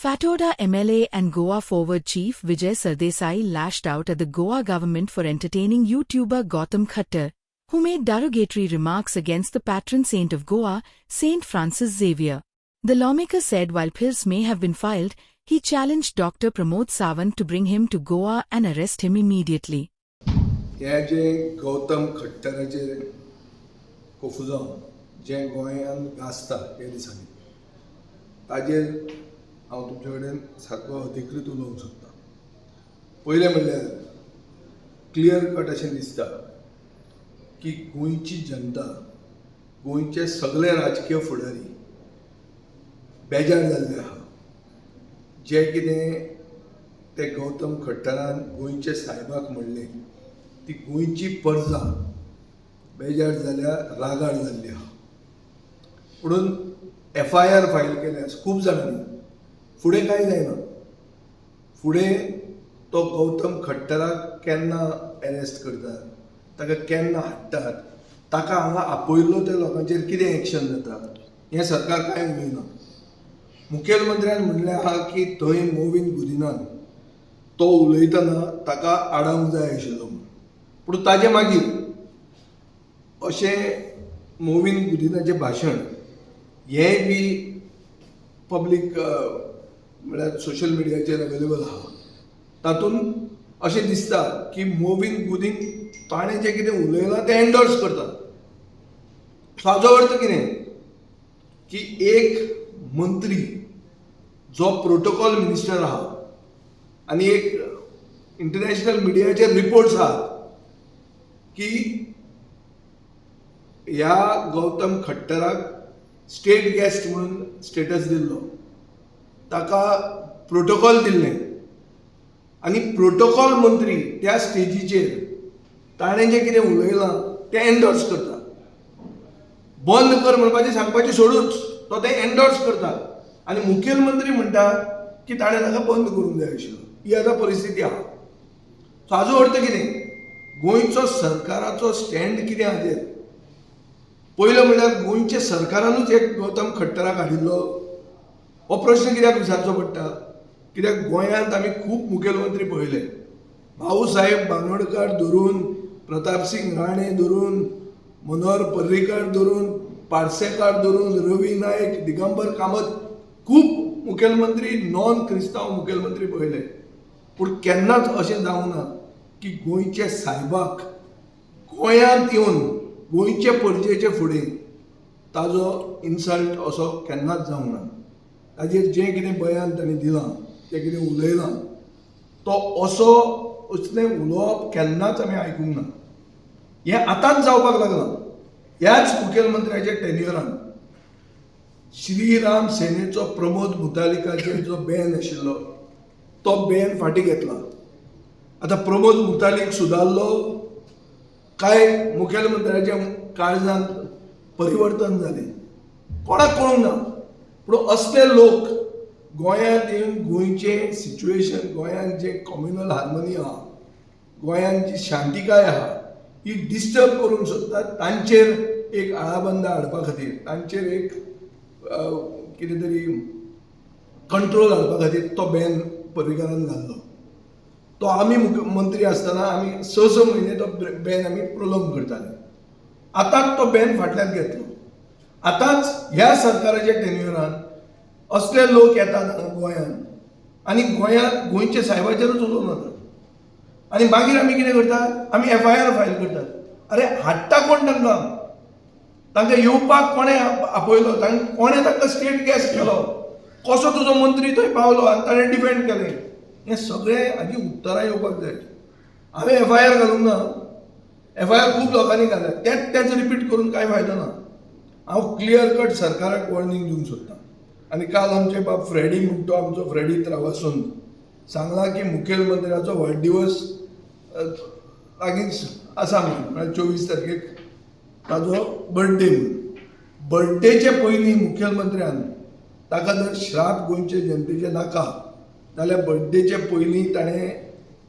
Fatoda MLA and Goa Forward Chief Vijay Sardesai lashed out at the Goa government for entertaining YouTuber Gautam Khattar, who made derogatory remarks against the patron saint of Goa, Saint Francis Xavier. The lawmaker said while appeals may have been filed, he challenged Dr. Pramod Sawant to bring him to Goa and arrest him immediately. हे जे गौतम खट्टराचे कोफुजांव जे गोंयांत गाजता हे दिसांनी ताजेर हांव तुमचे कडेन सारको अधिकृत उलोवंक सोदतां. पयलें म्हणल्यार क्लियर कट अशें दिसता की गोंयची जनता, गोंयचे सगळे राजकीय फुडारी बेजार जाल्ले आहा. जे कितें ते गौतम खट्टरान गोंयचे सायबाक म्हणलें ती गोंयची परजा बेजार जाल्या, रागार जाल्ली आहा. म्हणून FIR फायल केल्या खूब जाणांनी. फुडें कांय जायना. फुडें तो गौतम खट्टराक केन्ना अरेस्ट करतात, ताका केन्ना हाडटात, ताका हांगा आपयल्लो त्या लोकांचेर कितें एक्शन जाता हें सरकार कांय उलयना. मुखेलमंत्र्यान म्हणलें आहा की थंय मोविन गुदिनान तो उलयतना ताका आडावंक जाय आशिल्लो म्हूण. पूण ताजे मागीर अशें मोविन गुदिनाचें भाशण हेंय बी पब्लीक म्हळ्यार सोशल मिडियाचेर अवेलेबल आहा. तातूंत अशें दिसता की मोविन गुदीन ताणें जें कितें उलयलां तें एंडोर्स करता. हाचो अर्थ कितें की एक मंत्री जो प्रोटोकॉल मिनिस्टर आहा आनी एक इंटरनॅशनल मिडियाचेर रिपोर्ट्स आहात की ह्या गौतम खट्टराक स्टेट गेस्ट म्हणून स्टेटस दिल्लो, ताका प्रोटोकॉल दिल्लें आनी प्रोटोकॉल मंत्री त्या स्टेजीचेर ताणें जें कितें उलयलां तें एंडोर्स करता. बंद कर म्हणपाचें सांगपाचें सोडूच तो तें एंडोर्स करता आनी मुखेलमंत्री म्हणटा की ताणें ताका बंद करूंक जाय आशिल्लो. ही आतां परिस्थिती आहा. सो हाचो अर्थ कितें, गोंयचो सरकाराचो स्टँड कितें हाजेर. पयलो म्हणल्यार गोंयच्या सरकारानूच एक गौतम खट्टराक हाडिल्लो हो प्रश्न कित्याक विचारचो पडटा. कित्याक गोंयांत आमी खूब मुखेलमंत्री पळयले. भाऊ साहेब बांदोडकार धरून, प्रताप सिंग राणे धरून, मनोहर पर्रीकार धरून, पार्सेकार धरून, रवी नायक, दिगंबर कामत, खूब मुखेलमंत्री नॉन क्रिस्तांव मुखेलमंत्री पळयले. पूण केन्नाच अशें जावंक ना की गोंयचे सायबाक गोंयांत येवन गोंयचे परजेचे फुडें ताजो इन्सल्ट असो केन्नाच जावंक ना. ताजेर जें कितें बयान ताणें दिलां, जें कितें उलयलां, तो असो असलें उलोवप केन्नाच आमी आयकूंक ना. हें आतांच जावपाक लागलां. ह्याच मुखेलमंत्र्याच्या टेन्युअरान श्रीराम सेनेचो प्रमोद मुतालिकाचेर जो बॅन आशिल्लो तो बॅन फाटीं घेतला. आतां प्रमोद मुतालीक सुदारलो काय मुखेलमंत्र्याच्या काळजांत परिवर्तन जालें कोणाक कळूंक ना. पूण असले लोक गोंयांत येवन गोंयचें सिच्युएशन, गोंयांत जें कम्युनल हार्मनी आहा, गोंयांत जी शांतिकाय आहा ही डिस्टर्ब करूंक सोदतात. तांचेर एक आळाबंद हाडपा खातीर, तांचेर एक कितें तरी कंट्रोल हाडपा खातीर तो बॅन पर्रीकारान घाल्लो. तो आमी मंत्री आसतना आमी 6 म्हयने तो बॅन आमी प्रोलॉंग करताले. आतांच तो बॅन फाटल्यान घेतलो. आतांच ह्या सरकाराच्या टेन्युअरान असले लोक येतात गोंयांत आनी गोंयांत गोंयच्या सायबाचेरूच उलोवन वतात. आनी मागीर आमी कितें करतात, आमी FIR फायल करतात. अरे हाडटा कोण तांकां? तांकां येवपाक कोणें आपयलो? कोणें तांकां स्टेट गेस्ट केलो? कसो तुजो मंत्री थंय पावलो आनी ताणें डिफेंड केलें? हें सगळें हाजी उतरां येवपाक जाय. हांवें FIR घालूंक ना. FIR खूब लोकांनी घाल्यात. तेच रिपीट करून कांय फायदो ना. हांव क्लियर कट सरकाराक वॉर्निंग दिवंक सोदतां. आनी काल आमचे बाब फ्रेडी म्हणटो आमचो फ्रेडी त्रावासून सांगला की मुखेलमंत्र्याचो वाडदिवस लागींच आसा म्हणून, 24 तारखेक ताजो बर्थडे म्हणून. बर्थडेचे पयलीं मुखेलमंत्र्यान ताका जर श्राप गोंयचे जनतेचे नाका जाल्यार बर्थडेचे पयलीं ताणें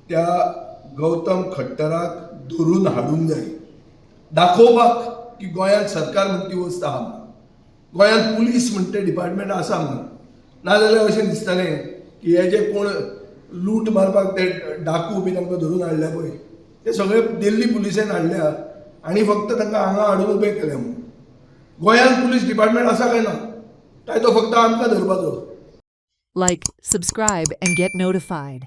त्या गौतम खट्टराक धरून हाडूंक जाय, दाखोवपाक की गोंयांत सरकार म्हणटी वस्त आहा, गोंयांत पुलीस म्हणटा डिपार्टमेंट आसा म्हणून. नाजाल्यार अशें दिसतालें की हे जे कोण लूट मारपाक ते डाकू बी तांकां धरून हाडल्या पळय ते सगळे दिल्ली पुलिसेन हाडल्या आनी फक्त तांकां हांगा हाडून उबे केल्या म्हणून. गोंयांत पुलीस डिपार्टमेंट आसा काय ना काय तो फक्त आमकां धरपाचो. Like, subscribe, and get notified.